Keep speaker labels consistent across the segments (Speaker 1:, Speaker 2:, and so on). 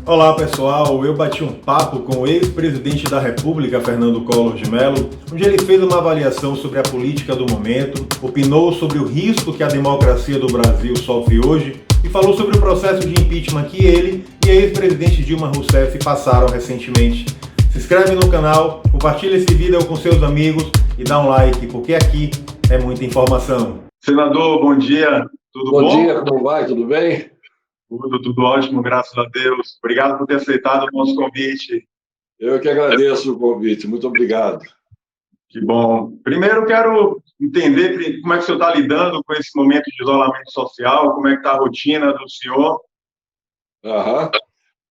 Speaker 1: Olá pessoal, eu bati um papo com o ex-presidente da República, Fernando Collor de Mello, onde ele fez uma avaliação sobre a política do momento, opinou sobre o risco que a democracia do Brasil sofre hoje e falou sobre o processo de impeachment que ele e a ex-presidente Dilma Rousseff passaram recentemente. Se inscreve no canal, compartilha esse vídeo com seus amigos e dá um like, porque aqui é muita informação. Senador, bom dia, tudo bom?
Speaker 2: Bom dia, como vai? Tudo bem?
Speaker 1: Tudo ótimo, graças a Deus. Obrigado por ter aceitado o nosso convite.
Speaker 2: Eu que agradeço o convite, muito obrigado.
Speaker 1: Que bom. Primeiro, quero entender como é que o senhor está lidando com esse momento de isolamento social, como é que está a rotina do senhor.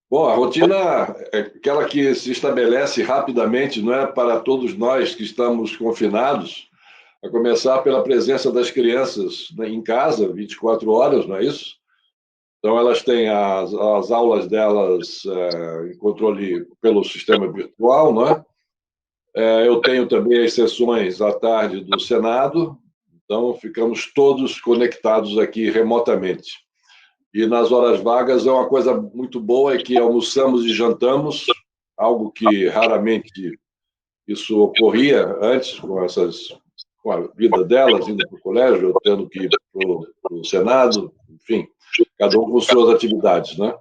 Speaker 2: Bom, a rotina é aquela que se estabelece rapidamente, não é, para todos nós que estamos confinados, a começar pela presença das crianças em casa, 24 horas, não é isso? Então, elas têm as aulas delas em controle pelo sistema virtual, não é? Eu tenho também as sessões à tarde do Senado, então ficamos todos conectados aqui remotamente. E nas horas vagas é uma coisa muito boa, é que almoçamos e jantamos, algo que raramente isso ocorria antes com a vida delas, indo para o colégio, eu tendo que ir para o Senado, enfim, cada um com suas atividades, né?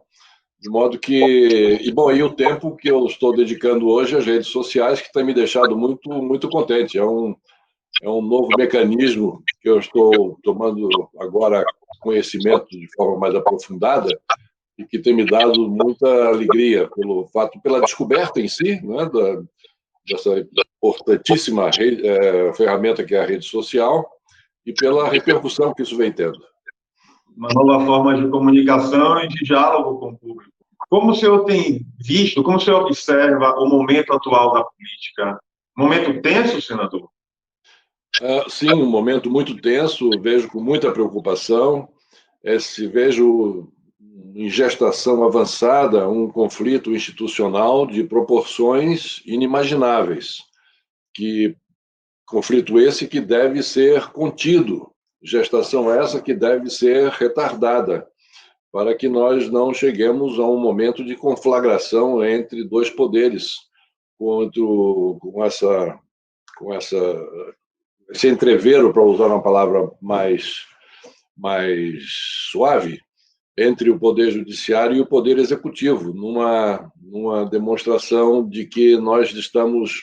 Speaker 2: De modo que... E o tempo que eu estou dedicando hoje às redes sociais, que tem me deixado muito, muito contente. É um novo mecanismo que eu estou tomando agora conhecimento de forma mais aprofundada e que tem me dado muita alegria pela descoberta em si, né, dessa importantíssima ferramenta que é a rede social e pela repercussão que isso vem tendo.
Speaker 1: Uma nova forma de comunicação e de diálogo com o público. Como o senhor tem visto, como o senhor observa o momento atual da política? Momento tenso, senador?
Speaker 2: Sim, um momento muito tenso, vejo com muita preocupação, vejo em gestação avançada um conflito institucional de proporções inimagináveis, conflito esse que deve ser contido, gestação essa que deve ser retardada, para que nós não cheguemos a um momento de conflagração entre dois poderes, com esse entrevero, para usar uma palavra mais suave, entre o Poder Judiciário e o Poder Executivo, numa demonstração de que nós estamos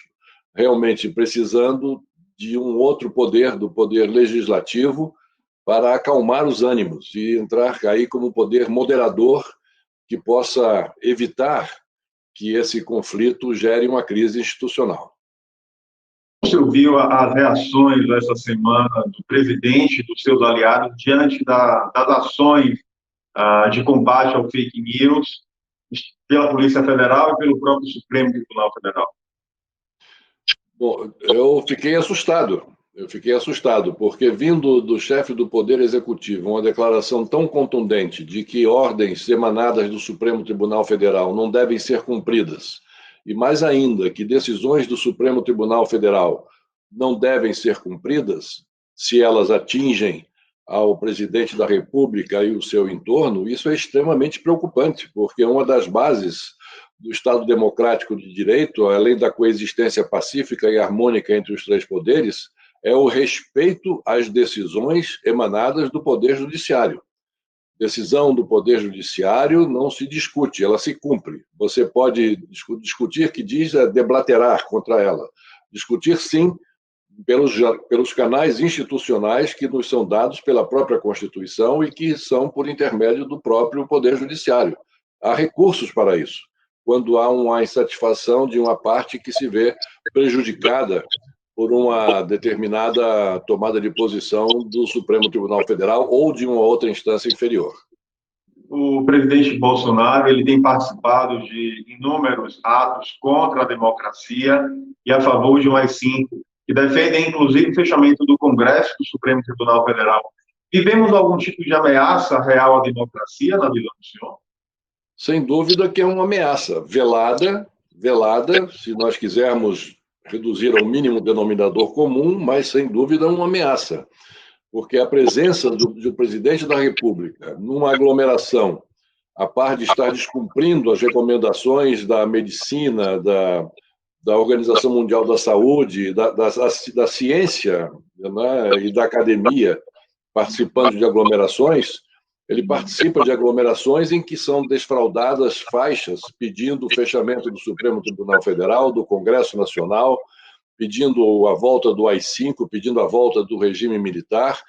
Speaker 2: realmente precisando de um outro poder, do Poder Legislativo, para acalmar os ânimos e entrar aí como poder moderador que possa evitar que esse conflito gere uma crise institucional.
Speaker 1: Você viu as reações dessa semana do presidente e dos seus aliados diante das ações de combate ao fake news pela Polícia Federal e pelo próprio Supremo Tribunal Federal?
Speaker 2: Bom, eu fiquei assustado, porque vindo do chefe do Poder Executivo uma declaração tão contundente de que ordens emanadas do Supremo Tribunal Federal não devem ser cumpridas, e mais ainda, que decisões do Supremo Tribunal Federal não devem ser cumpridas se elas atingem ao presidente da República e o seu entorno, isso é extremamente preocupante, porque uma das bases do Estado Democrático de Direito, além da coexistência pacífica e harmônica entre os três poderes, é o respeito às decisões emanadas do Poder Judiciário. Decisão do Poder Judiciário não se discute, ela se cumpre. Você pode discutir, que diz deblaterar contra ela. Discutir, sim, pelos canais institucionais que nos são dados pela própria Constituição e que são por intermédio do próprio Poder Judiciário. Há recursos para isso, quando há uma insatisfação de uma parte que se vê prejudicada por uma determinada tomada de posição do Supremo Tribunal Federal ou de uma outra instância inferior.
Speaker 1: O presidente Bolsonaro ele tem participado de inúmeros atos contra a democracia e a favor de um AI-5, que defendem, inclusive, o fechamento do Congresso do Supremo Tribunal Federal. Vivemos algum tipo de ameaça real à democracia na visão do senhor?
Speaker 2: Sem dúvida que é uma ameaça velada, se nós quisermos reduzir ao mínimo denominador comum, mas sem dúvida uma ameaça, porque a presença do presidente da República numa aglomeração a par de estar descumprindo as recomendações da medicina, da Organização Mundial da Saúde, da ciência, né, e da academia, participando de aglomerações. Ele participa de aglomerações em que são desfraudadas faixas pedindo o fechamento do Supremo Tribunal Federal, do Congresso Nacional, pedindo a volta do AI-5, pedindo a volta do regime militar.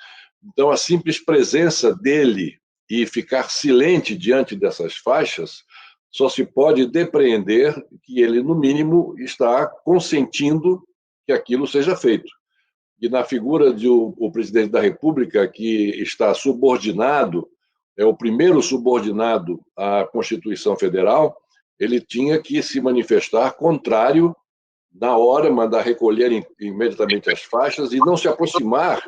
Speaker 2: Então, a simples presença dele e ficar silente diante dessas faixas só se pode depreender que ele, no mínimo, está consentindo que aquilo seja feito. E na figura do presidente da República, que está subordinado, é o primeiro subordinado à Constituição Federal, ele tinha que se manifestar contrário na hora, mandar recolher imediatamente as faixas e não se aproximar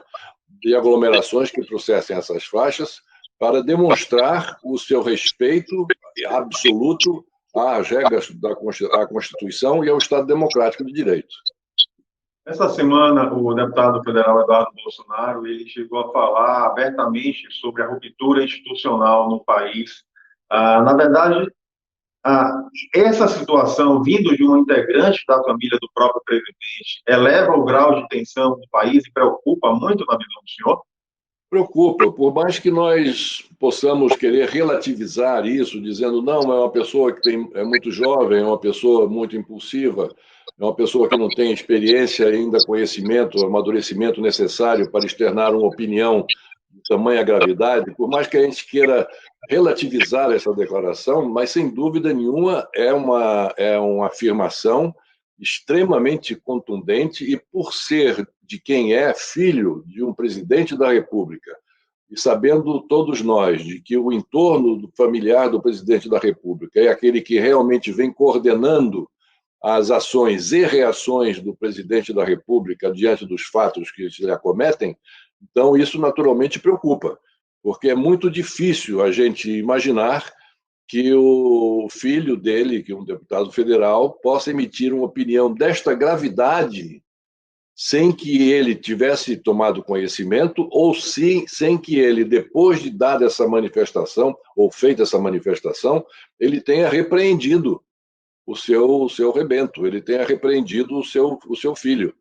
Speaker 2: de aglomerações que trouxessem essas faixas, para demonstrar o seu respeito absoluto às regras da Constituição e ao Estado Democrático de Direito.
Speaker 1: Essa semana, o deputado federal Eduardo Bolsonaro ele chegou a falar abertamente sobre a ruptura institucional no país. Na verdade, essa situação, vindo de um integrante da família do próprio presidente, eleva o grau de tensão do país e preocupa muito na visão do senhor?
Speaker 2: Preocupa, por mais que nós possamos querer relativizar isso, dizendo não, é uma pessoa que é muito jovem, é uma pessoa muito impulsiva, é uma pessoa que não tem experiência ainda, conhecimento, amadurecimento necessário para externar uma opinião de tamanha gravidade, por mais que a gente queira relativizar essa declaração, mas sem dúvida nenhuma é uma afirmação extremamente contundente e, por ser de quem é filho de um presidente da República, e sabendo todos nós de que o entorno familiar do presidente da República é aquele que realmente vem coordenando as ações e reações do presidente da República diante dos fatos que se lhe acometem, então isso naturalmente preocupa, porque é muito difícil a gente imaginar que o filho dele, que é um deputado federal, possa emitir uma opinião desta gravidade sem que ele tivesse tomado conhecimento ou sem que ele, depois de dar essa manifestação, ou feita essa manifestação, ele tenha repreendido o seu rebento, ele tenha repreendido o seu filho.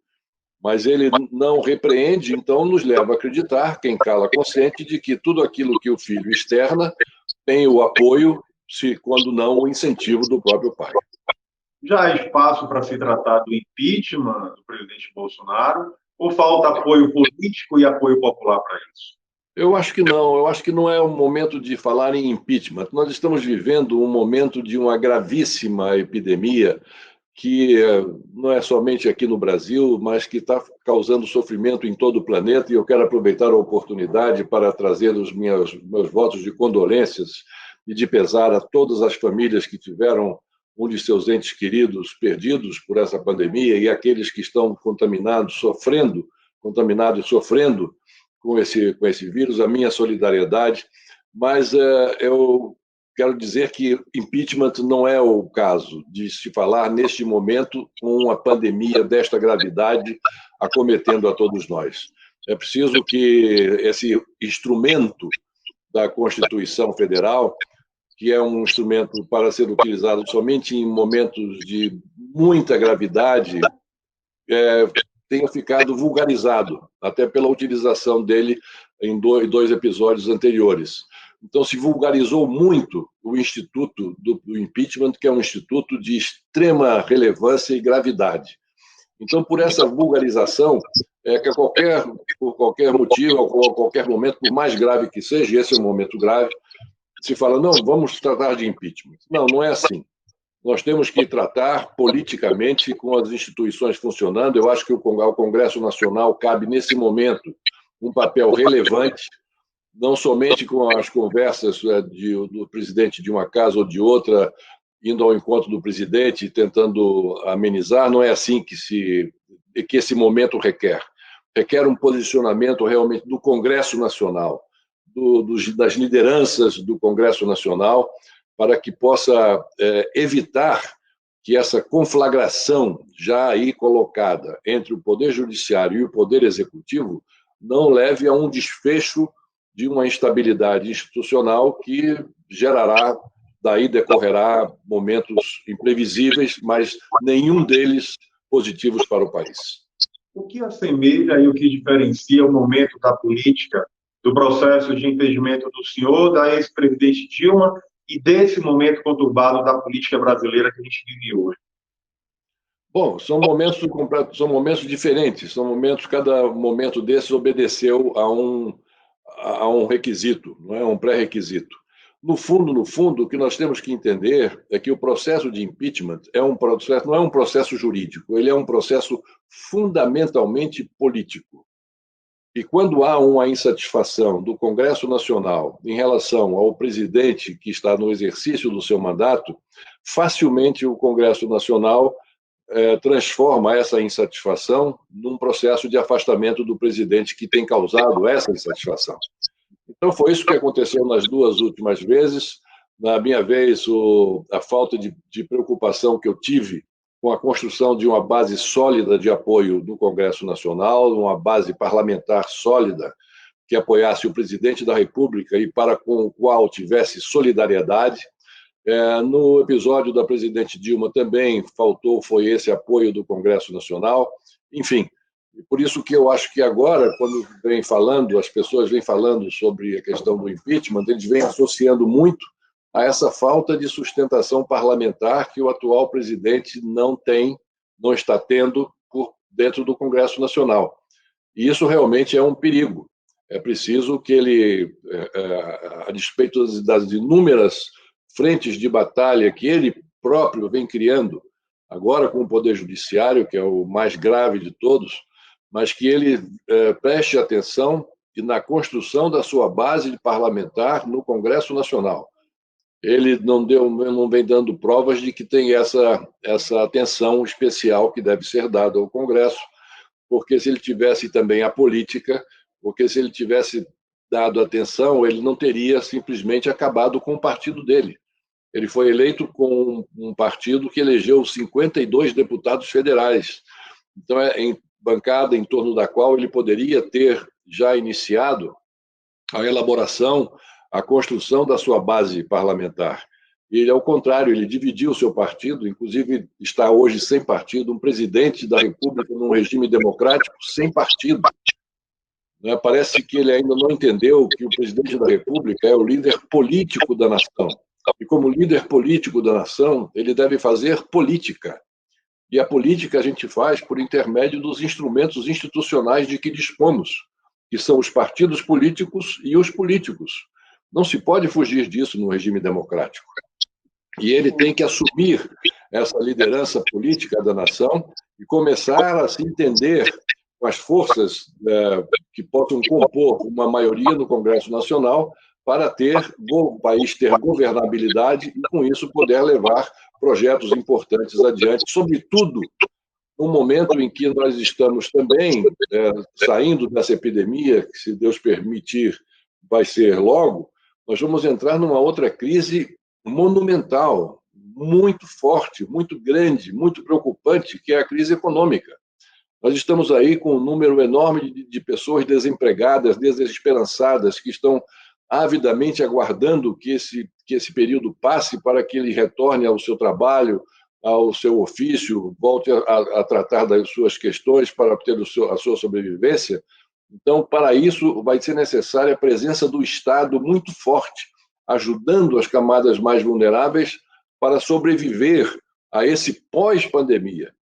Speaker 2: Mas ele não repreende, então nos leva a acreditar, quem cala consciente, de que tudo aquilo que o filho externa tem o apoio, quando não o incentivo do próprio pai.
Speaker 1: Já há espaço para se tratar do impeachment do presidente Bolsonaro ou falta apoio político e apoio popular para isso?
Speaker 2: Eu acho que não. Eu acho que não é o momento de falar em impeachment. Nós estamos vivendo um momento de uma gravíssima epidemia que não é somente aqui no Brasil, mas que está causando sofrimento em todo o planeta, e eu quero aproveitar a oportunidade para trazer os meus votos de condolências e de pesar a todas as famílias que tiveram um de seus entes queridos perdidos por essa pandemia e aqueles que estão contaminados e sofrendo com esse vírus, a minha solidariedade. Mas eu quero dizer que impeachment não é o caso de se falar neste momento com uma pandemia desta gravidade acometendo a todos nós. É preciso que esse instrumento da Constituição Federal, que é um instrumento para ser utilizado somente em momentos de muita gravidade, tenha ficado vulgarizado, até pela utilização dele em dois episódios anteriores. Então, se vulgarizou muito o instituto do impeachment, que é um instituto de extrema relevância e gravidade. Então, por essa vulgarização, que por qualquer motivo, ou qualquer momento, por mais grave que seja, esse é um momento grave, se fala, não, vamos tratar de impeachment. Não, não é assim. Nós temos que tratar politicamente com as instituições funcionando. Eu acho que ao Congresso Nacional cabe, nesse momento, um papel relevante, não somente com as conversas do presidente de uma casa ou de outra, indo ao encontro do presidente e tentando amenizar. Não é assim que esse momento requer. Requer um posicionamento realmente do Congresso Nacional, das lideranças do Congresso Nacional, para que possa evitar que essa conflagração já aí colocada entre o Poder Judiciário e o Poder Executivo não leve a um desfecho de uma instabilidade institucional que gerará daí decorrerá momentos imprevisíveis, mas nenhum deles positivos para o país.
Speaker 1: O que assemelha e o que diferencia o momento da política, do processo de impedimento do senhor, da ex-presidente Dilma, e desse momento conturbado da política brasileira que a gente vive hoje?
Speaker 2: Bom, são momentos diferentes, são momentos, cada momento desses obedeceu a um requisito, não é um pré-requisito. No fundo, o que nós temos que entender é que o processo de impeachment não é um processo jurídico, ele é um processo fundamentalmente político. E quando há uma insatisfação do Congresso Nacional em relação ao presidente que está no exercício do seu mandato, facilmente o Congresso Nacional transforma essa insatisfação num processo de afastamento do presidente que tem causado essa insatisfação. Então, foi isso que aconteceu nas duas últimas vezes. Na minha vez, a falta de preocupação que eu tive com a construção de uma base sólida de apoio do Congresso Nacional, uma base parlamentar sólida que apoiasse o presidente da República e para com o qual tivesse solidariedade. No episódio da presidente Dilma também foi esse apoio do Congresso Nacional. Enfim, por isso que eu acho que agora, quando as pessoas vêm falando sobre a questão do impeachment, eles vêm associando muito a essa falta de sustentação parlamentar que o atual presidente não está tendo dentro do Congresso Nacional. E isso realmente é um perigo. É preciso que ele, a despeito das inúmeras frentes de batalha que ele próprio vem criando, agora com o Poder Judiciário, que é o mais grave de todos, mas que ele preste atenção na construção da sua base parlamentar no Congresso Nacional. Ele não vem dando provas de que tem essa atenção especial que deve ser dada ao Congresso, porque se ele tivesse também a política, porque se ele tivesse dado atenção, ele não teria simplesmente acabado com o partido dele. Ele foi eleito com um partido que elegeu 52 deputados federais. Então, bancada em torno da qual ele poderia ter já iniciado a elaboração, a construção da sua base parlamentar. Ele, ao contrário, ele dividiu o seu partido, inclusive está hoje sem partido, um presidente da República num regime democrático sem partido. Parece que ele ainda não entendeu que o presidente da República é o líder político da nação. E como líder político da nação, ele deve fazer política. E a política a gente faz por intermédio dos instrumentos institucionais de que dispomos, que são os partidos políticos e os políticos. Não se pode fugir disso no regime democrático. E ele tem que assumir essa liderança política da nação e começar a se entender com as forças que possam compor uma maioria no Congresso Nacional para o país ter governabilidade e, com isso, poder levar projetos importantes adiante, sobretudo no momento em que nós estamos também saindo dessa epidemia, que, se Deus permitir, vai ser logo, nós vamos entrar numa outra crise monumental, muito forte, muito grande, muito preocupante, que é a crise econômica. Nós estamos aí com um número enorme de pessoas desempregadas, desesperançadas, que estão avidamente aguardando que esse período passe para que ele retorne ao seu trabalho, ao seu ofício, volte a tratar das suas questões para obter a sua sobrevivência. Então, para isso, vai ser necessária a presença do Estado muito forte, ajudando as camadas mais vulneráveis para sobreviver a esse pós-pandemia,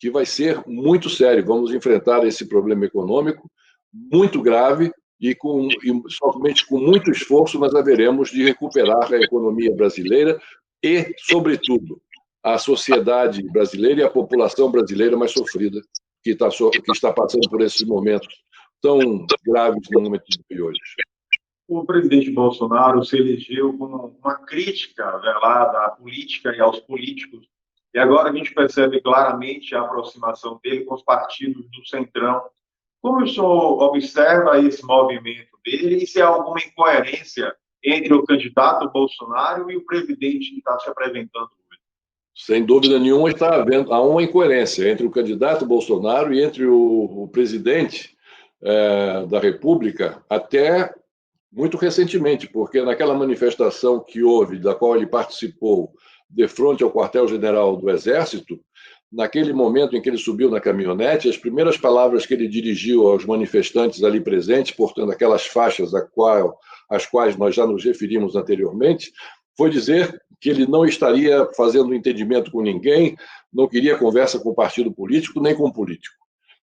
Speaker 2: que vai ser muito sério. Vamos enfrentar esse problema econômico muito grave e somente com muito esforço nós haveremos de recuperar a economia brasileira e, sobretudo, a sociedade brasileira e a população brasileira mais sofrida que está passando por esses momentos tão graves no momento de hoje.
Speaker 1: O presidente Bolsonaro se elegeu com uma crítica velada à política e aos políticos, e agora a gente percebe claramente a aproximação dele com os partidos do Centrão. Como o senhor observa esse movimento dele e se há alguma incoerência entre o candidato Bolsonaro e o presidente que está se apresentando hoje?
Speaker 2: Sem dúvida nenhuma há uma incoerência entre o candidato Bolsonaro e entre o presidente da República, até Muito recentemente, porque naquela manifestação que houve, da qual ele participou, de frente ao quartel-general do Exército, naquele momento em que ele subiu na caminhonete, as primeiras palavras que ele dirigiu aos manifestantes ali presentes, portanto, aquelas faixas às quais nós já nos referimos anteriormente, foi dizer que ele não estaria fazendo entendimento com ninguém, não queria conversa com o partido político, nem com o político.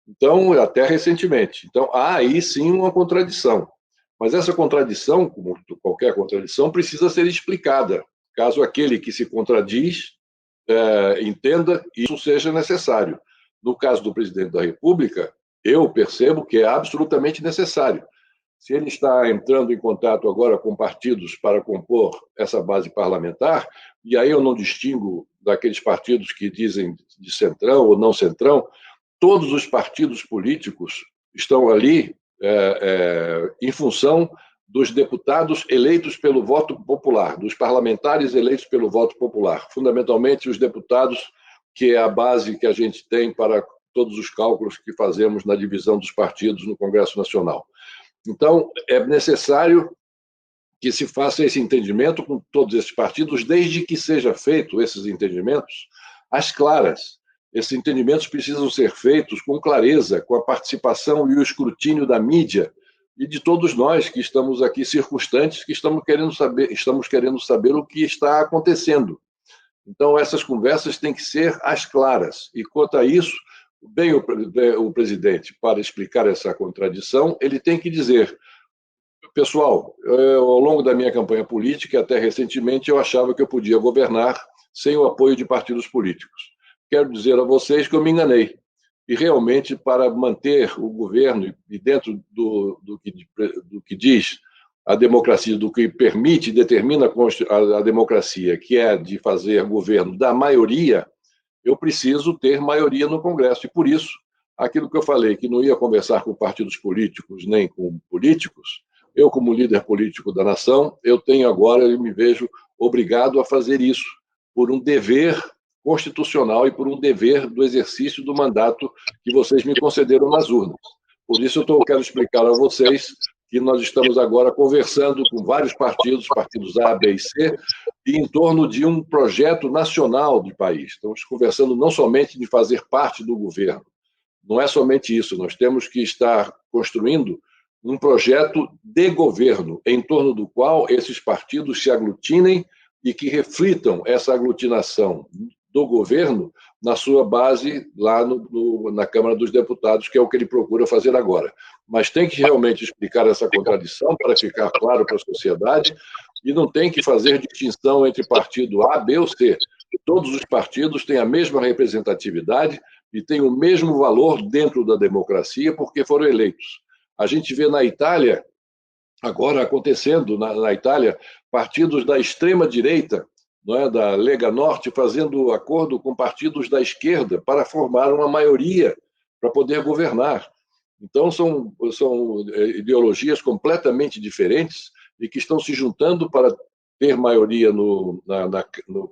Speaker 2: Então, até recentemente. Então, há aí sim uma contradição. Mas essa contradição, como qualquer contradição, precisa ser explicada, caso aquele que se contradiz entenda isso seja necessário. No caso do presidente da República, eu percebo que é absolutamente necessário. Se ele está entrando em contato agora com partidos para compor essa base parlamentar, e aí eu não distingo daqueles partidos que dizem de centrão ou não centrão, todos os partidos políticos estão ali em função dos deputados eleitos pelo voto popular, dos parlamentares eleitos pelo voto popular, fundamentalmente os deputados, que é a base que a gente tem para todos os cálculos que fazemos na divisão dos partidos no Congresso Nacional. Então, é necessário que se faça esse entendimento com todos esses partidos, desde que seja feito esses entendimentos às claras. Esses entendimentos precisam ser feitos com clareza, com a participação e o escrutínio da mídia e de todos nós que estamos aqui circunstantes, que estamos querendo saber o que está acontecendo. Então, essas conversas têm que ser às claras. E, quanto a isso, bem o presidente, para explicar essa contradição, ele tem que dizer: pessoal, ao longo da minha campanha política, até recentemente, eu achava que eu podia governar sem o apoio de partidos políticos. Quero dizer a vocês que eu me enganei. E realmente, para manter o governo e dentro do que diz a democracia, do que permite e determina a democracia, que é de fazer governo da maioria, eu preciso ter maioria no Congresso. E por isso, aquilo que eu falei, que não ia conversar com partidos políticos nem com políticos, eu, como líder político da nação, eu me vejo obrigado a fazer isso, por um dever constitucional e por um dever do exercício do mandato que vocês me concederam nas urnas. Por isso, eu quero explicar a vocês que nós estamos agora conversando com vários partidos A, B e C, e em torno de um projeto nacional de país. Estamos conversando não somente de fazer parte do governo, não é somente isso, nós temos que estar construindo um projeto de governo, em torno do qual esses partidos se aglutinem e que reflitam essa aglutinação do governo na sua base lá na Câmara dos Deputados, que é o que ele procura fazer agora. Mas tem que realmente explicar essa contradição para ficar claro para a sociedade e não tem que fazer distinção entre partido A, B ou C. Todos os partidos têm a mesma representatividade e têm o mesmo valor dentro da democracia porque foram eleitos. A gente vê na Itália, agora acontecendo na Itália, partidos da extrema-direita, não é, da Lega Norte, fazendo acordo com partidos da esquerda para formar uma maioria para poder governar. Então, são ideologias completamente diferentes e que estão se juntando para ter maioria no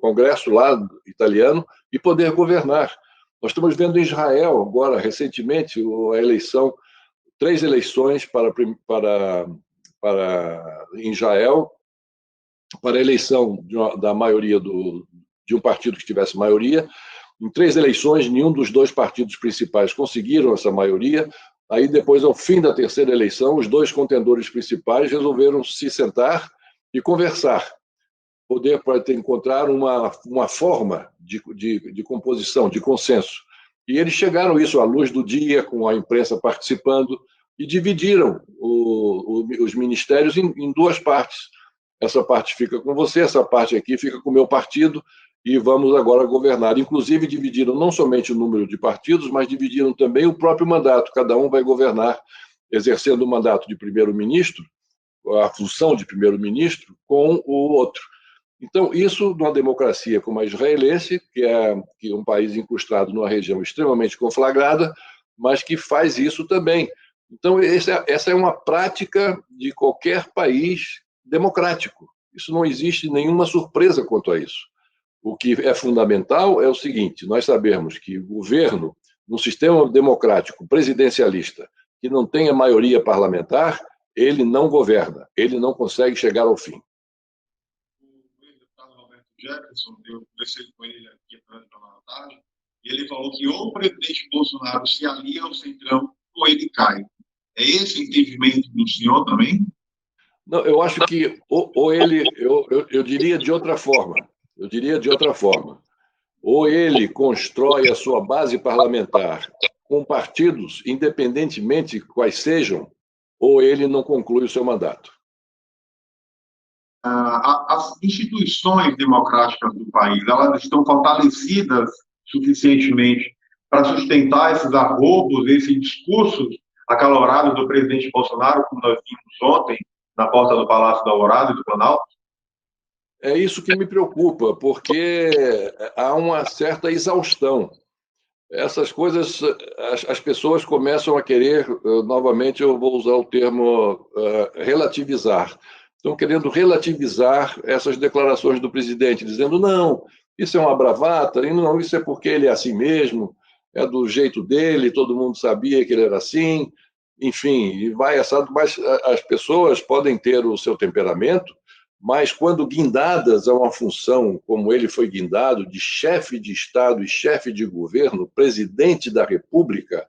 Speaker 2: Congresso lá italiano e poder governar. Nós estamos vendo em Israel, agora, recentemente, a eleição, 3 eleições em Israel, para a eleição da maioria de um partido que tivesse maioria. Em 3 eleições, nenhum dos 2 partidos principais conseguiram essa maioria. Aí, depois, ao fim da 3ª eleição, os 2 contendores principais resolveram se sentar e conversar, poder encontrar uma forma de composição, de consenso. E eles chegaram a isso à luz do dia, com a imprensa participando, e dividiram os ministérios em 2 partes. Essa parte fica com você, essa parte aqui fica com o meu partido, e vamos agora governar. Inclusive, dividiram não somente o número de partidos, mas dividiram também o próprio mandato. Cada um vai governar, exercendo o mandato de primeiro-ministro, a função de primeiro-ministro, com o outro. Então, isso, numa democracia como a israelense, que é um país incrustado numa região extremamente conflagrada, mas que faz isso também. Então, essa é uma prática de qualquer país democrático. Isso não existe nenhuma surpresa quanto a isso. O que é fundamental é o seguinte: nós sabemos que o governo, num sistema democrático presidencialista, que não tenha maioria parlamentar, ele não governa, ele não consegue chegar ao fim.
Speaker 1: O ex-deputado Roberto Jefferson, eu conversei com ele aqui durante a tarde, e ele falou que ou o presidente Bolsonaro se alia ao Centrão ou ele cai. É esse o entendimento do senhor também?
Speaker 2: Não, eu acho que ou ele, eu diria de outra forma, ou ele constrói a sua base parlamentar com partidos, independentemente quais sejam, ou ele não conclui o seu mandato.
Speaker 1: As instituições democráticas do país, elas estão fortalecidas suficientemente para sustentar esses arroubos, esses discursos acalorados do presidente Bolsonaro, como nós vimos ontem, na porta do Palácio da Alvorada e do Planalto?
Speaker 2: É isso que me preocupa, porque há uma certa exaustão. Essas coisas, as pessoas começam a querer, novamente eu vou usar o termo relativizar. Estão querendo relativizar essas declarações do presidente, dizendo, não, isso é uma bravata, e não, isso é porque ele é assim mesmo, é do jeito dele, todo mundo sabia que ele era assim, enfim, e vai assado, mas as pessoas podem ter o seu temperamento, mas quando guindadas a uma função, como ele foi guindado, de chefe de Estado e chefe de governo, presidente da República,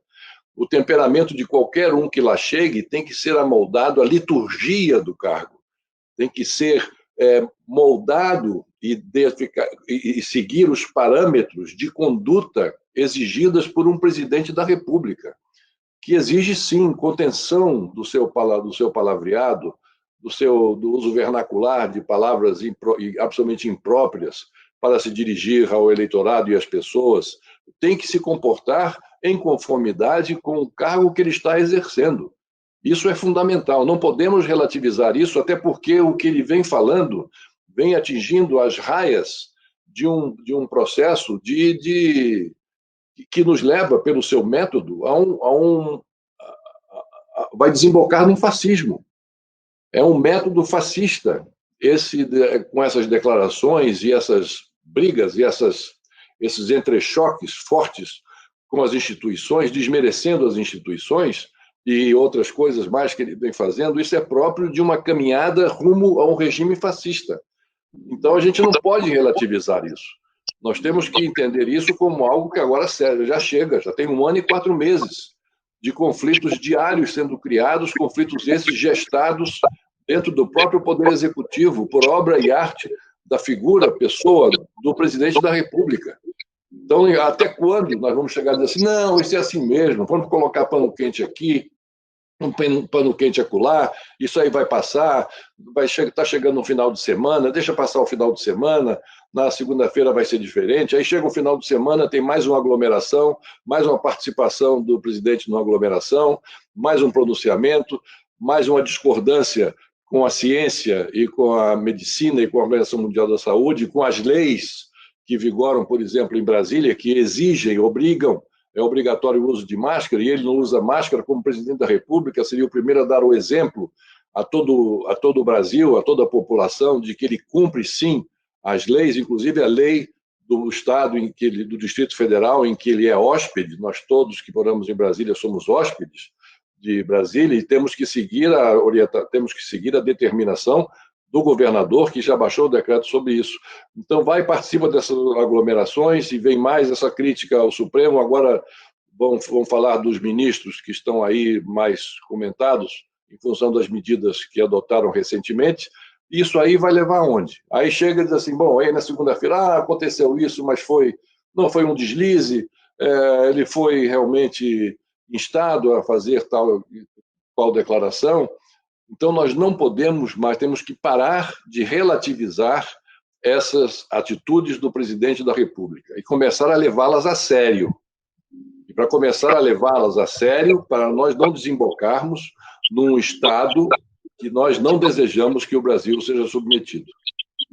Speaker 2: o temperamento de qualquer um que lá chegue tem que ser amoldado à liturgia do cargo, tem que ser moldado e seguir os parâmetros de conduta exigidas por um presidente da República, que exige, sim, contenção do seu palavreado, do uso vernacular de palavras absolutamente impróprias para se dirigir ao eleitorado e às pessoas, tem que se comportar em conformidade com o cargo que ele está exercendo. Isso é fundamental, não podemos relativizar isso, até porque o que ele vem falando vem atingindo as raias de um processo que nos leva, pelo seu método, vai desembocar num fascismo. É um método fascista, com essas declarações e essas brigas e esses entrechoques fortes com as instituições, desmerecendo as instituições e outras coisas mais que ele vem fazendo, isso é próprio de uma caminhada rumo a um regime fascista. Então, a gente não pode relativizar isso. Nós temos que entender isso como algo que agora sério, já chega, já tem 1 ano e 4 meses de conflitos diários sendo criados, conflitos esses gestados dentro do próprio Poder Executivo, por obra e arte da figura, pessoa do presidente da República. Então, até quando nós vamos chegar a dizer assim, não, isso é assim mesmo, vamos colocar pano quente aqui, um pano quente acolá, isso aí vai passar, está chegando no final de semana, deixa passar o final de semana, na segunda-feira vai ser diferente, aí chega o final de semana, tem mais uma aglomeração, mais uma participação do presidente numa aglomeração, mais um pronunciamento, mais uma discordância com a ciência e com a medicina e com a Organização Mundial da Saúde, com as leis que vigoram, por exemplo, em Brasília, que exigem, obrigam, é obrigatório o uso de máscara, e ele não usa máscara como presidente da República, seria o primeiro a dar o exemplo a todo o Brasil, a toda a população, de que ele cumpre, sim, as leis, inclusive a lei do Estado, do Distrito Federal, em que ele é hóspede, nós todos que moramos em Brasília somos hóspedes de Brasília, e temos que seguir a determinação do governador, que já baixou o decreto sobre isso. Então, participa dessas aglomerações e vem mais essa crítica ao Supremo. Agora vão falar dos ministros que estão aí mais comentados em função das medidas que adotaram recentemente. Isso aí vai levar aonde? Aí chega e diz assim, bom, aí na segunda-feira, aconteceu isso, mas não foi um deslize, ele foi realmente instado a fazer tal declaração. Então, nós não podemos mais, temos que parar de relativizar essas atitudes do presidente da República e começar a levá-las a sério. E para começar a levá-las a sério, para nós não desembocarmos num estado que nós não desejamos que o Brasil seja submetido.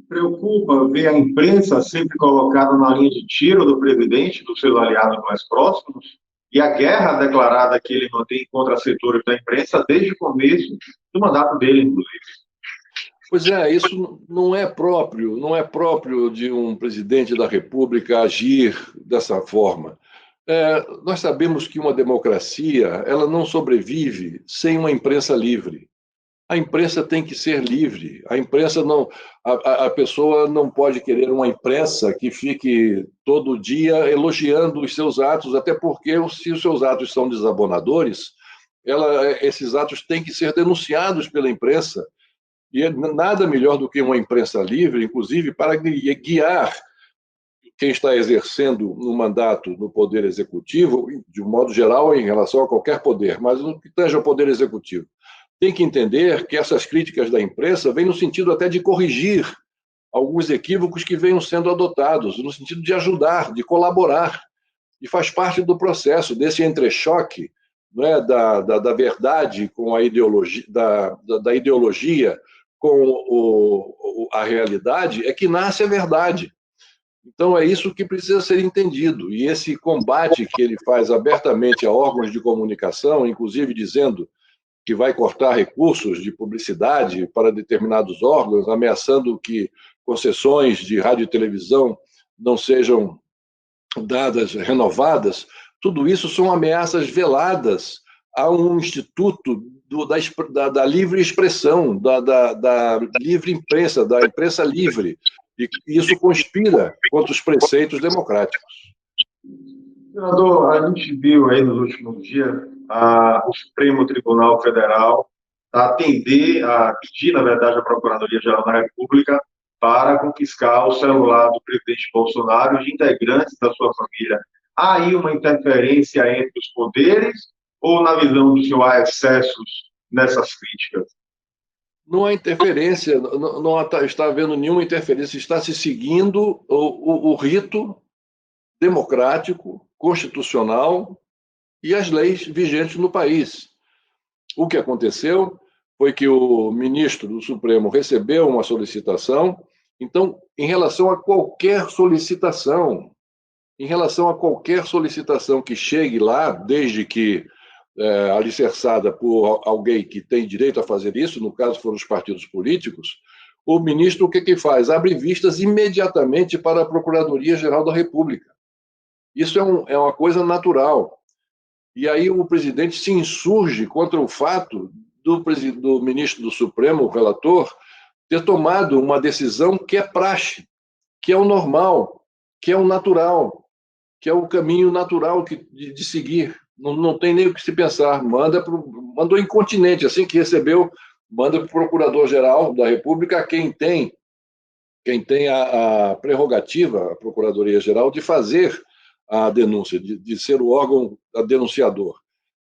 Speaker 1: Preocupa ver a imprensa sempre colocada na linha de tiro do presidente, dos seus aliados mais próximos, e a guerra declarada que ele mantém contra setores da imprensa desde o começo do mandato dele, inclusive.
Speaker 2: Pois é, isso não é próprio de um presidente da República agir dessa forma. Nós sabemos que uma democracia ela não sobrevive sem uma imprensa livre. A imprensa tem que ser livre. A imprensa não, a pessoa não pode querer uma imprensa que fique todo dia elogiando os seus atos, até porque se os seus atos são desabonadores, esses atos têm que ser denunciados pela imprensa. E nada melhor do que uma imprensa livre, inclusive, para guiar quem está exercendo um mandato no Poder Executivo, de um modo geral, em relação a qualquer poder, mas no que tange ao Poder Executivo. Tem que entender que essas críticas da imprensa vêm no sentido até de corrigir alguns equívocos que venham sendo adotados, no sentido de ajudar, de colaborar, e faz parte do processo, desse entrechoque, não é, da verdade com a ideologia, da ideologia com a realidade, é que nasce a verdade. Então, é isso que precisa ser entendido. E esse combate que ele faz abertamente a órgãos de comunicação, inclusive dizendo que vai cortar recursos de publicidade para determinados órgãos, ameaçando que concessões de rádio e televisão não sejam dadas, renovadas, tudo isso são ameaças veladas a um instituto da livre expressão, da livre imprensa, da imprensa livre. E isso conspira contra os preceitos democráticos.
Speaker 1: Senador, a gente viu aí nos últimos dias o Supremo Tribunal Federal atender, a pedir, na verdade, a Procuradoria-Geral da República para confiscar o celular do presidente Bolsonaro e de integrantes da sua família. Há aí uma interferência entre os poderes ou, na visão do senhor, há excessos nessas críticas?
Speaker 2: Não há interferência, não está havendo nenhuma interferência, está se seguindo o rito democrático, constitucional e as leis vigentes no país. O que aconteceu foi que o ministro do Supremo recebeu uma solicitação. Então, em relação a qualquer solicitação que chegue lá, desde que alicerçada por alguém que tem direito a fazer isso, no caso foram os partidos políticos, o ministro o que faz? Abre vistas imediatamente para a Procuradoria-Geral da República. Isso é uma coisa natural. E aí o presidente se insurge contra o fato do ministro do Supremo, o relator, ter tomado uma decisão que é praxe, que é o normal, que é o natural, que é o caminho natural de seguir. Não tem nem o que se pensar. Mandou incontinente, assim que recebeu, manda para o Procurador-Geral da República, quem tem a prerrogativa, a Procuradoria-Geral, de fazer a denúncia, de ser o órgão denunciador.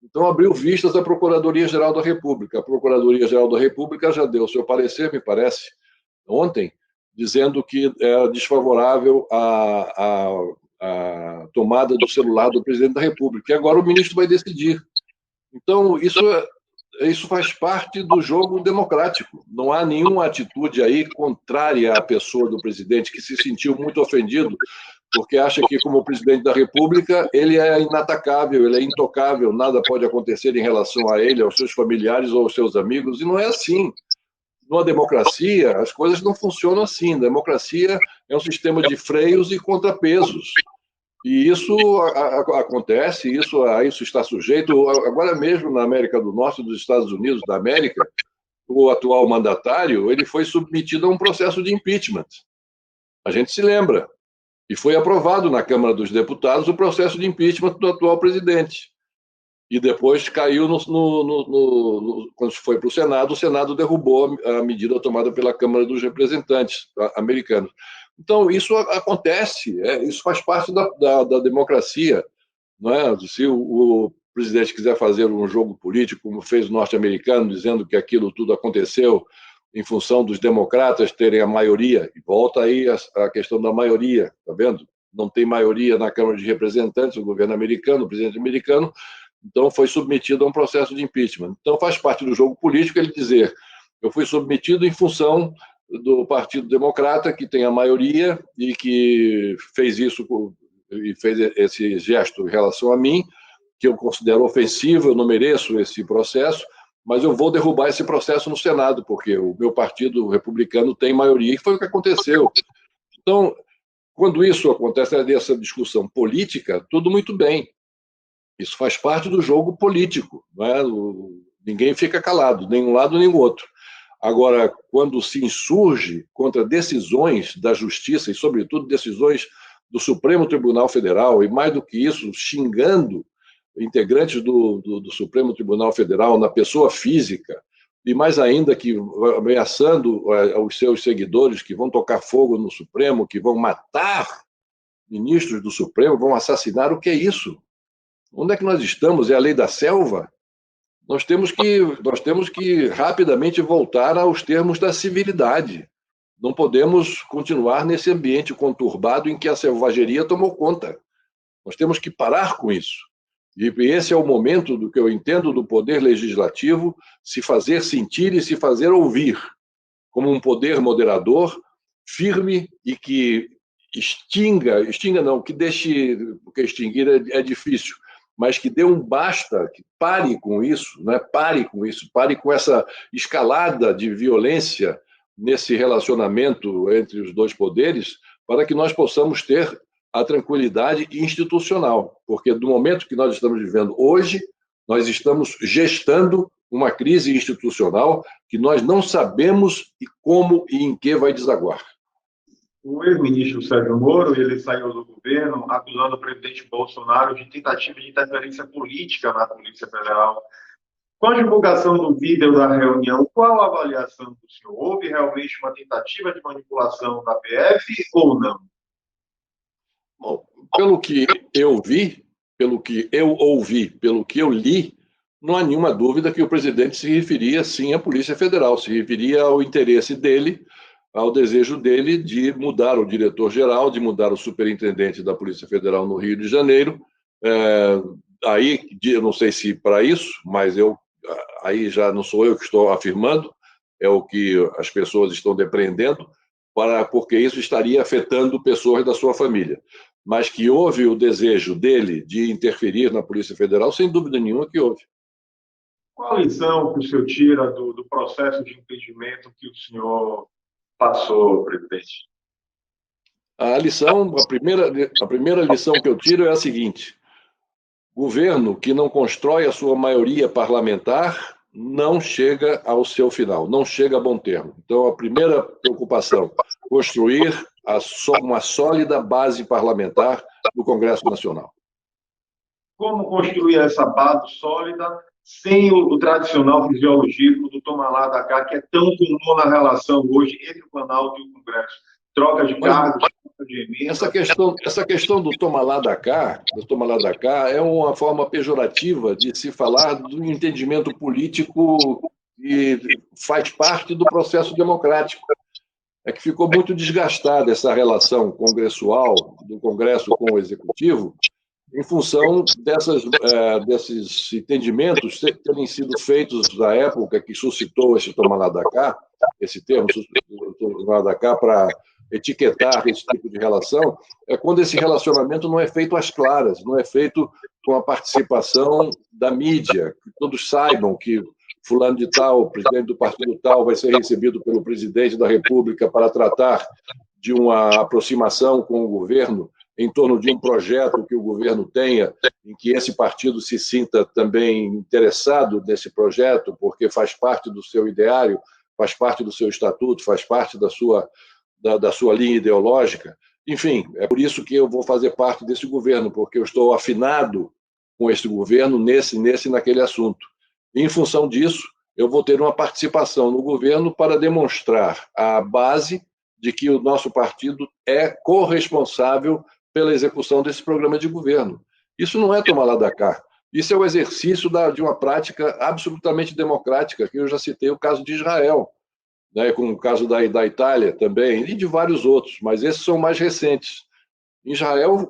Speaker 2: Então, abriu vistas à Procuradoria-Geral da República. A Procuradoria-Geral da República já deu o seu parecer, me parece, ontem, dizendo que é desfavorável a tomada do celular do presidente da República. E agora o ministro vai decidir. Então, isso faz parte do jogo democrático. Não há nenhuma atitude aí contrária à pessoa do presidente, que se sentiu muito ofendido, porque acha que, como presidente da República, ele é inatacável, ele é intocável, nada pode acontecer em relação a ele, aos seus familiares ou aos seus amigos, e não é assim. Numa democracia, as coisas não funcionam assim. A democracia é um sistema de freios e contrapesos. E isso acontece, a isso está sujeito. Agora mesmo, na América do Norte, dos Estados Unidos da América, o atual mandatário ele foi submetido a um processo de impeachment. A gente se lembra. E foi aprovado na Câmara dos Deputados o processo de impeachment do atual presidente. E depois caiu quando foi para o Senado derrubou a medida tomada pela Câmara dos Representantes americanos. Então, isso acontece, isso faz parte da democracia. Não é? Se o presidente quiser fazer um jogo político, como fez o norte-americano, dizendo que aquilo tudo aconteceu em função dos democratas terem a maioria, e volta aí a questão da maioria, está vendo? Não tem maioria na Câmara de Representantes, o governo americano, o presidente americano, então foi submetido a um processo de impeachment. Então faz parte do jogo político ele dizer, eu fui submetido em função do Partido Democrata, que tem a maioria e que fez isso e fez esse gesto em relação a mim, que eu considero ofensivo, eu não mereço esse processo, mas eu vou derrubar esse processo no Senado, porque o meu partido republicano tem maioria, e foi o que aconteceu. Então, quando isso acontece, dessa discussão política, tudo muito bem. Isso faz parte do jogo político, não é? Ninguém fica calado, nem um lado nem o outro. Agora, quando se insurge contra decisões da Justiça, e, sobretudo, decisões do Supremo Tribunal Federal, e mais do que isso, xingando integrantes do Supremo Tribunal Federal na pessoa física, e mais ainda que ameaçando os seus seguidores que vão tocar fogo no Supremo, que vão matar ministros do Supremo, vão assassinar, o que é isso? Onde é que nós estamos? É a lei da selva? Nós temos que rapidamente voltar aos termos da civilidade. Não podemos continuar nesse ambiente conturbado em que a selvageria tomou conta. Nós temos que parar com isso. E esse é o momento do que eu entendo do poder legislativo se fazer sentir e se fazer ouvir, como um poder moderador, firme e que extinga não, que deixe, porque extinguir é difícil, mas que dê um basta, que pare com isso, né? Pare com essa escalada de violência nesse relacionamento entre os dois poderes, para que nós possamos ter a tranquilidade institucional, porque do momento que nós estamos vivendo hoje, nós estamos gestando uma crise institucional que nós não sabemos como e em que vai desaguar.
Speaker 1: O ex-ministro Sérgio Moro, ele saiu do governo acusando o presidente Bolsonaro de tentativa de interferência política na Polícia Federal. Com a divulgação do vídeo da reunião, qual a avaliação do senhor? Houve realmente uma tentativa de manipulação da PF ou não?
Speaker 2: Bom, pelo que eu vi, pelo que eu ouvi, pelo que eu li, não há nenhuma dúvida que o presidente se referia, sim, à Polícia Federal, se referia ao interesse dele, ao desejo dele de mudar o diretor-geral, de mudar o superintendente da Polícia Federal no Rio de Janeiro. Aí, eu não sei se para isso, mas aí já não sou eu que estou afirmando, é o que as pessoas estão depreendendo, porque isso estaria afetando pessoas da sua família. Mas que houve o desejo dele de interferir na Polícia Federal, sem dúvida nenhuma que houve.
Speaker 1: Qual a lição que o senhor tira do processo de impedimento que o senhor passou, presidente?
Speaker 2: A primeira lição que eu tiro é a seguinte: governo que não constrói a sua maioria parlamentar não chega ao seu final, não chega a bom termo. Então, a primeira preocupação, construir uma sólida base parlamentar no Congresso Nacional.
Speaker 1: Como construir essa base sólida sem o tradicional fisiologismo do toma lá da cá, que é tão comum na relação hoje entre o Planalto e o Congresso? Troca de cargos, troca de emendas.
Speaker 2: Essa questão do toma lá da cá, é uma forma pejorativa de se falar do entendimento político que faz parte do processo democrático. É que ficou muito desgastada essa relação congressual, do Congresso com o Executivo, em função desses entendimentos terem sido feitos na época que suscitou esse toma lá da cá, esse termo toma lá da cá, para etiquetar esse tipo de relação, é quando esse relacionamento não é feito às claras, não é feito com a participação da mídia, que todos saibam que fulano de tal, o presidente do partido tal, vai ser recebido pelo presidente da República para tratar de uma aproximação com o governo em torno de um projeto que o governo tenha, em que esse partido se sinta também interessado nesse projeto, porque faz parte do seu ideário, faz parte do seu estatuto, faz parte da sua linha ideológica. Enfim, é por isso que eu vou fazer parte desse governo, porque eu estou afinado com esse governo nesse e naquele assunto. E, em função disso, eu vou ter uma participação no governo para demonstrar a base de que o nosso partido é corresponsável pela execução desse programa de governo. Isso não é tomar lá da cá. Isso é o exercício de uma prática absolutamente democrática, que eu já citei o caso de Israel, né, com o caso da Itália também, e de vários outros, mas esses são mais recentes. Em Israel,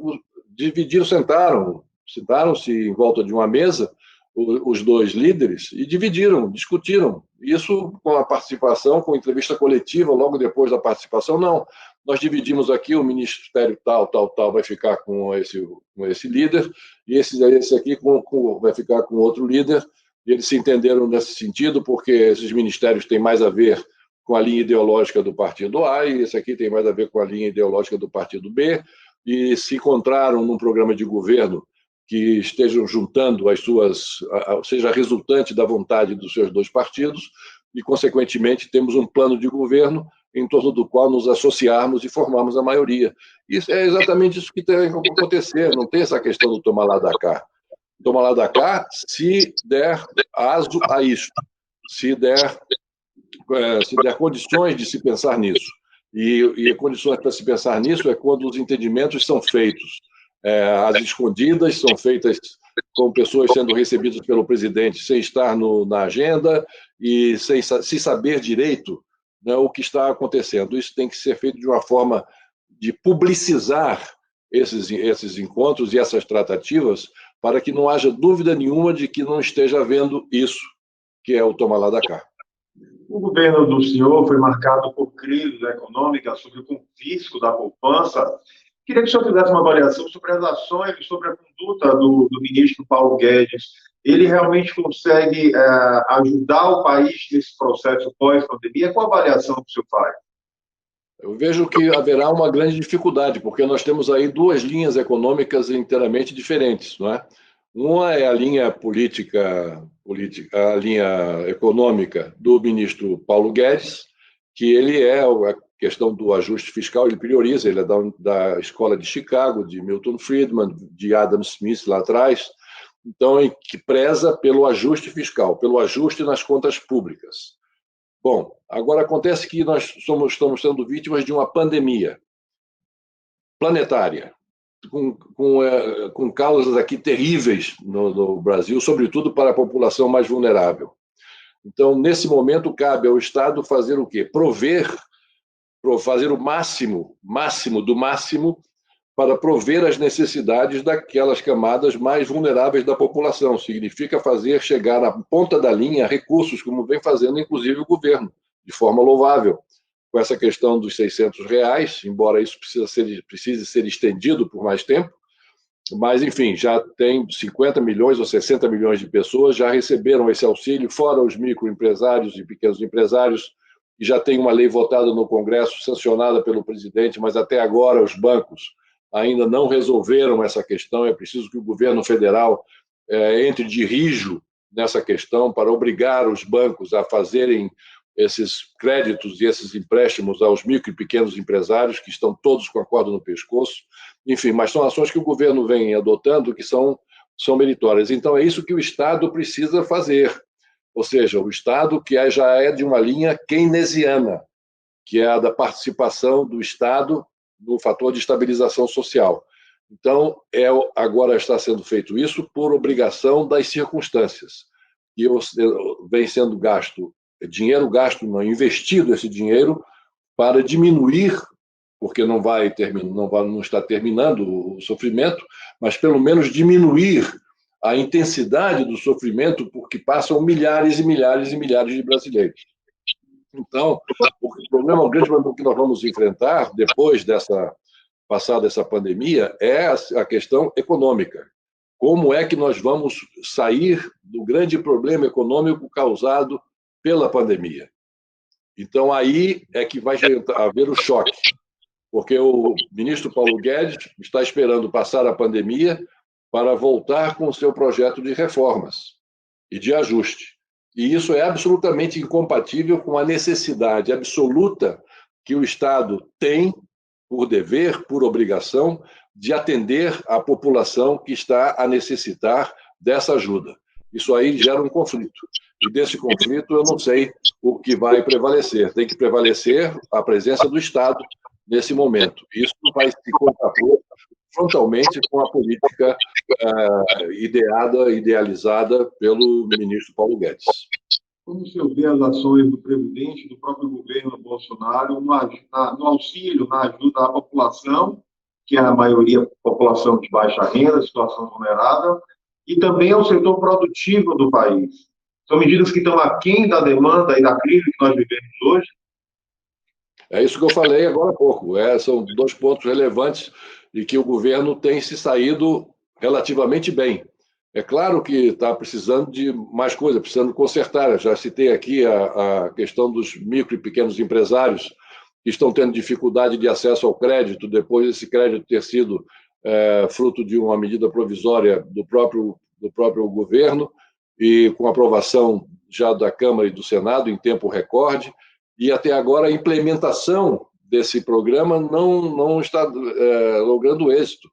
Speaker 2: sentaram-se em volta de uma mesa, os dois líderes, e discutiram. Isso com a participação, com entrevista coletiva, logo depois da participação, não. Nós dividimos aqui, o ministério tal vai ficar com esse líder, e esse aqui vai ficar com outro líder, e eles se entenderam nesse sentido, porque esses ministérios têm mais a ver com a linha ideológica do partido A, e esse aqui tem mais a ver com a linha ideológica do partido B, e se encontraram num programa de governo que estejam juntando as suas, seja resultante da vontade dos seus dois partidos, e, consequentemente, temos um plano de governo em torno do qual nos associarmos e formarmos a maioria. Isso é exatamente isso que tem que acontecer, não tem essa questão do tomar lá da cá. Tomar lá da cá, se der aso a isso, se der condições de se pensar nisso. E condições para se pensar nisso é quando os entendimentos são feitos às escondidas, são feitas com pessoas sendo recebidas pelo presidente sem estar na agenda e sem se saber direito, né, o que está acontecendo. Isso tem que ser feito de uma forma de publicizar esses encontros e essas tratativas para que não haja dúvida nenhuma de que não esteja havendo isso, que é o tomar lá da cá.
Speaker 1: O governo do senhor foi marcado por crises econômicas, sobre o confisco da poupança. Queria que o senhor fizesse uma avaliação sobre as ações, sobre a conduta do ministro Paulo Guedes. Ele realmente consegue ajudar o país nesse processo pós-pandemia? Qual a avaliação que o senhor faz?
Speaker 2: Eu vejo que haverá uma grande dificuldade, porque nós temos aí duas linhas econômicas inteiramente diferentes, não é? Uma é a linha política, a linha econômica do ministro Paulo Guedes, que ele a questão do ajuste fiscal, ele prioriza, ele é da escola de Chicago, de Milton Friedman, de Adam Smith lá atrás, então, que preza pelo ajuste fiscal, pelo ajuste nas contas públicas. Bom, agora acontece que nós estamos sendo vítimas de uma pandemia planetária, com causas aqui terríveis no Brasil, sobretudo para a população mais vulnerável. Então, nesse momento, cabe ao Estado fazer o quê? Fazer o máximo do máximo para prover as necessidades daquelas camadas mais vulneráveis da população. Significa fazer chegar na ponta da linha recursos, como vem fazendo, inclusive, o governo, de forma louvável. Com essa questão dos R$600, embora isso precise ser estendido por mais tempo, mas, enfim, já tem 50 milhões ou 60 milhões de pessoas já receberam esse auxílio, fora os microempresários e pequenos empresários, e já tem uma lei votada no Congresso, sancionada pelo presidente, mas até agora os bancos ainda não resolveram essa questão. É preciso que o governo federal entre de rijo nessa questão para obrigar os bancos a fazerem esses créditos e esses empréstimos aos micro e pequenos empresários, que estão todos com a corda no pescoço. Enfim, mas são ações que o governo vem adotando que são meritórias. Então, é isso que o Estado precisa fazer. Ou seja, o Estado que já é de uma linha keynesiana, que é a da participação do Estado no fator de estabilização social. Então, agora está sendo feito isso por obrigação das circunstâncias. E vem sendo dinheiro gasto, não investido esse dinheiro para diminuir, porque não está terminando o sofrimento, mas pelo menos diminuir a intensidade do sofrimento, porque passam milhares e milhares e milhares de brasileiros. Então, o grande problema que nós vamos enfrentar depois passada essa pandemia é a questão econômica. Como é que nós vamos sair do grande problema econômico causado pela pandemia? Então, aí é que vai haver o choque, porque o ministro Paulo Guedes está esperando passar a pandemia para voltar com o seu projeto de reformas e de ajuste. E isso é absolutamente incompatível com a necessidade absoluta que o Estado tem, por dever, por obrigação, de atender a população que está a necessitar dessa ajuda. Isso aí gera um conflito. E desse conflito eu não sei o que vai prevalecer. Tem que prevalecer a presença do Estado nesse momento. Isso vai se contrapor frontalmente com a política idealizada pelo ministro Paulo Guedes.
Speaker 1: Como o senhor vê as ações do presidente, do próprio governo Bolsonaro, no auxílio, na ajuda à população, que é a maioria população de baixa renda, situação vulnerável, e também ao setor produtivo do país? São medidas que estão aquém da demanda e da crise que nós vivemos hoje?
Speaker 2: É isso que eu falei agora há pouco. São dois pontos relevantes de que o governo tem se saído relativamente bem. É claro que está precisando de mais coisa, precisando consertar. Eu já citei aqui a questão dos micro e pequenos empresários que estão tendo dificuldade de acesso ao crédito, depois desse crédito ter sido fruto de uma medida provisória do próprio governo e com aprovação já da Câmara e do Senado em tempo recorde, e até agora a implementação desse programa não está logrando êxito.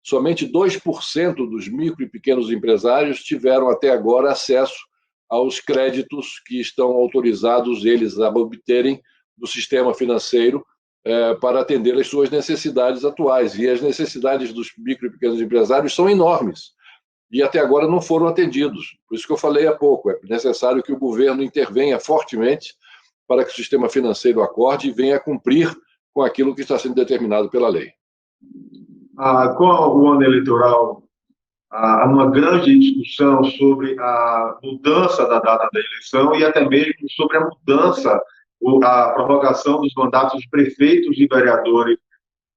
Speaker 2: Somente 2% dos micro e pequenos empresários tiveram até agora acesso aos créditos que estão autorizados eles a obterem do sistema financeiro para atender às suas necessidades atuais. E as necessidades dos micro e pequenos empresários são enormes e até agora não foram atendidos. Por isso que eu falei há pouco, é necessário que o governo intervenha fortemente para que o sistema financeiro acorde e venha cumprir com aquilo que está sendo determinado pela lei.
Speaker 1: Com o ano eleitoral, há uma grande discussão sobre a mudança da data da eleição e até mesmo sobre a mudança, a prorrogação dos mandatos de prefeitos e vereadores.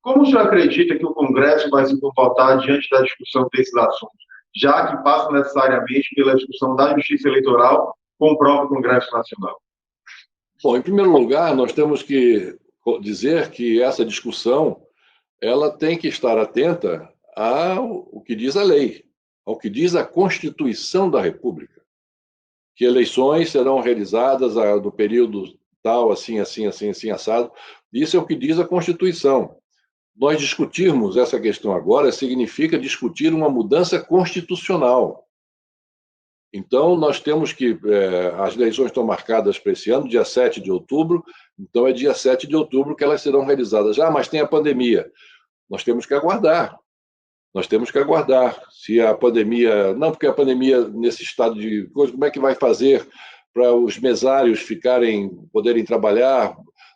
Speaker 1: Como o senhor acredita que o Congresso vai se comportar diante da discussão desses assuntos, já que passa necessariamente pela discussão da justiça eleitoral com o próprio Congresso Nacional?
Speaker 2: Bom, em primeiro lugar, nós temos que dizer que essa discussão ela tem que estar atenta ao que diz a lei, ao que diz a Constituição da República, que eleições serão realizadas no período tal, assim, assado. Isso é o que diz a Constituição. Nós discutirmos essa questão agora significa discutir uma mudança constitucional. Então, nós temos que... as eleições estão marcadas para esse ano, dia 7 de outubro, então é dia 7 de outubro que elas serão realizadas. Mas tem a pandemia. Nós temos que aguardar. Se a pandemia... Não, porque a pandemia, nesse estado de coisa, como é que vai fazer para os mesários poderem trabalhar,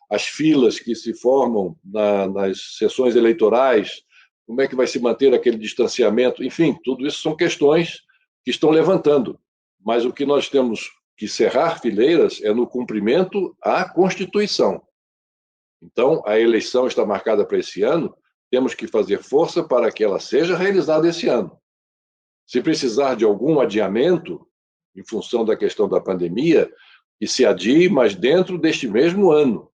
Speaker 2: as filas que se formam nas sessões eleitorais, como é que vai se manter aquele distanciamento? Enfim, tudo isso são questões que estão levantando. Mas o que nós temos que cerrar fileiras é no cumprimento à Constituição. Então, a eleição está marcada para esse ano, temos que fazer força para que ela seja realizada esse ano. Se precisar de algum adiamento, em função da questão da pandemia, que se adie, mas dentro deste mesmo ano.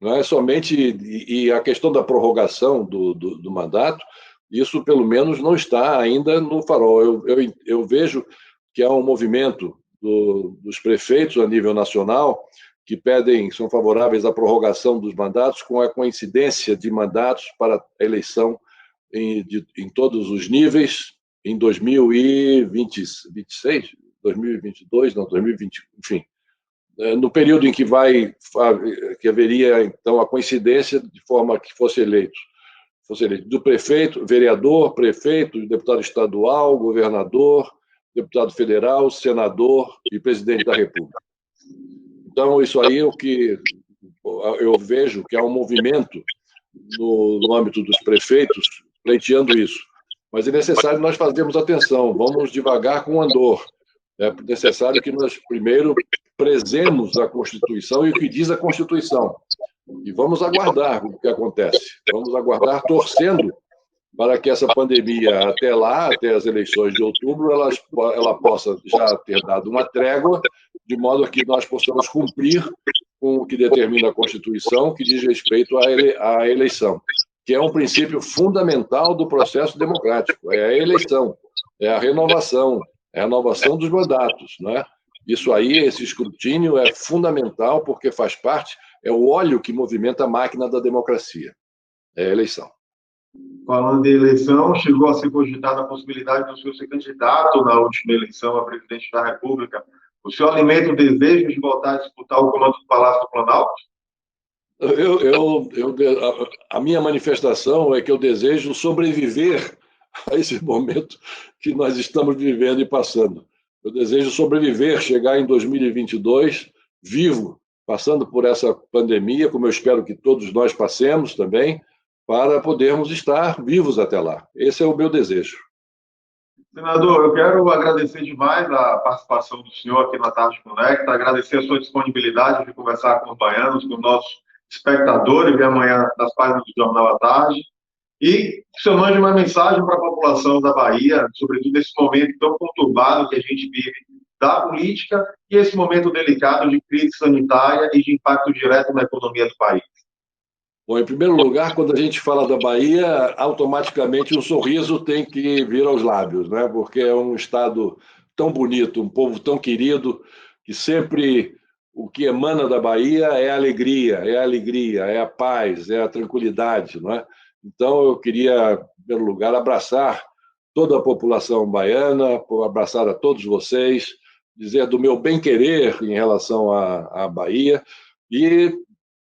Speaker 2: Não é somente... E a questão da prorrogação do mandato, isso pelo menos não está ainda no farol. Eu vejo que há um movimento dos prefeitos a nível nacional que são favoráveis à prorrogação dos mandatos com a coincidência de mandatos para a eleição em todos os níveis em 2026, 2022, não, 2020, enfim, no período em que haveria então a coincidência de forma que fosse eleito do prefeito, vereador, prefeito, deputado estadual, governador, deputado federal, senador e presidente da República. Então, isso aí é o que eu vejo que há um movimento no âmbito dos prefeitos pleiteando isso. Mas é necessário nós fazermos atenção, vamos devagar com o andor. É necessário que nós primeiro prezemos a Constituição e o que diz a Constituição. E vamos aguardar o que acontece. Vamos aguardar torcendo para que essa pandemia, até as eleições de outubro, ela possa já ter dado uma trégua, de modo que nós possamos cumprir com o que determina a Constituição, que diz respeito à eleição, que é um princípio fundamental do processo democrático. É a eleição, é a renovação dos mandatos, não é? Isso aí, esse escrutínio é fundamental porque faz parte, é o óleo que movimenta a máquina da democracia, é a eleição.
Speaker 1: Falando de eleição, chegou a ser cogitada a possibilidade do senhor ser candidato na última eleição a presidente da República. O senhor alimenta o desejo de voltar a disputar o comando do Palácio do Planalto?
Speaker 2: A minha manifestação é que eu desejo sobreviver a esse momento que nós estamos vivendo e passando. Eu desejo sobreviver, chegar em 2022 vivo, passando por essa pandemia, como eu espero que todos nós passemos também, para podermos estar vivos até lá. Esse é o meu desejo.
Speaker 1: Senador, eu quero agradecer demais a participação do senhor aqui na Tarde Conecta, agradecer a sua disponibilidade de conversar com os baianos, com os nossos espectadores, ver amanhã nas páginas do Jornal à Tarde, e que o senhor mande uma mensagem para a população da Bahia, sobretudo nesse momento tão conturbado que a gente vive da política e esse momento delicado de crise sanitária e de impacto direto na economia do país.
Speaker 2: Bom, em primeiro lugar, quando a gente fala da Bahia, automaticamente um sorriso tem que vir aos lábios, né? Porque é um estado tão bonito, um povo tão querido, que sempre o que emana da Bahia é a alegria, é a paz, é a tranquilidade, não é? Então, eu queria, em primeiro lugar, abraçar toda a população baiana, abraçar a todos vocês, dizer do meu bem-querer em relação à Bahia e,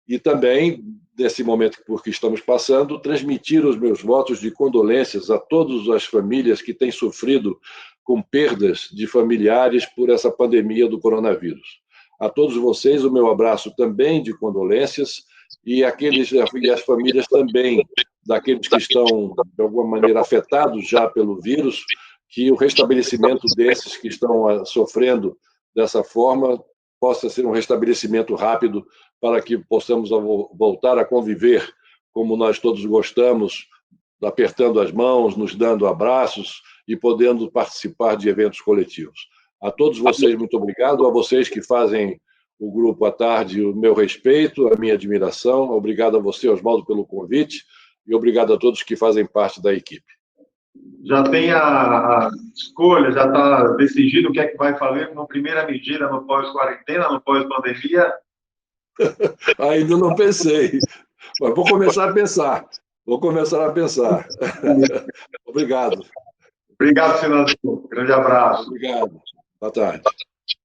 Speaker 2: e também, nesse momento por que estamos passando, transmitir os meus votos de condolências a todas as famílias que têm sofrido com perdas de familiares por essa pandemia do coronavírus. A todos vocês, o meu abraço também de condolências e as famílias também daqueles que estão, de alguma maneira, afetados já pelo vírus, que o restabelecimento desses que estão sofrendo dessa forma possa ser um restabelecimento rápido para que possamos voltar a conviver como nós todos gostamos, apertando as mãos, nos dando abraços e podendo participar de eventos coletivos. A todos vocês, muito obrigado. A vocês que fazem o Grupo à Tarde, o meu respeito, a minha admiração. Obrigado a você, Oswaldo, pelo convite e obrigado a todos que fazem parte da equipe.
Speaker 1: Já tem a escolha, já está decidido o que é que vai fazer como primeira medida no pós-quarentena, no pós-pandemia?
Speaker 2: Ainda não pensei, mas vou começar a pensar. Obrigado.
Speaker 1: Obrigado, senador. Grande abraço.
Speaker 2: Obrigado. Boa tarde.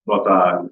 Speaker 1: Boa tarde.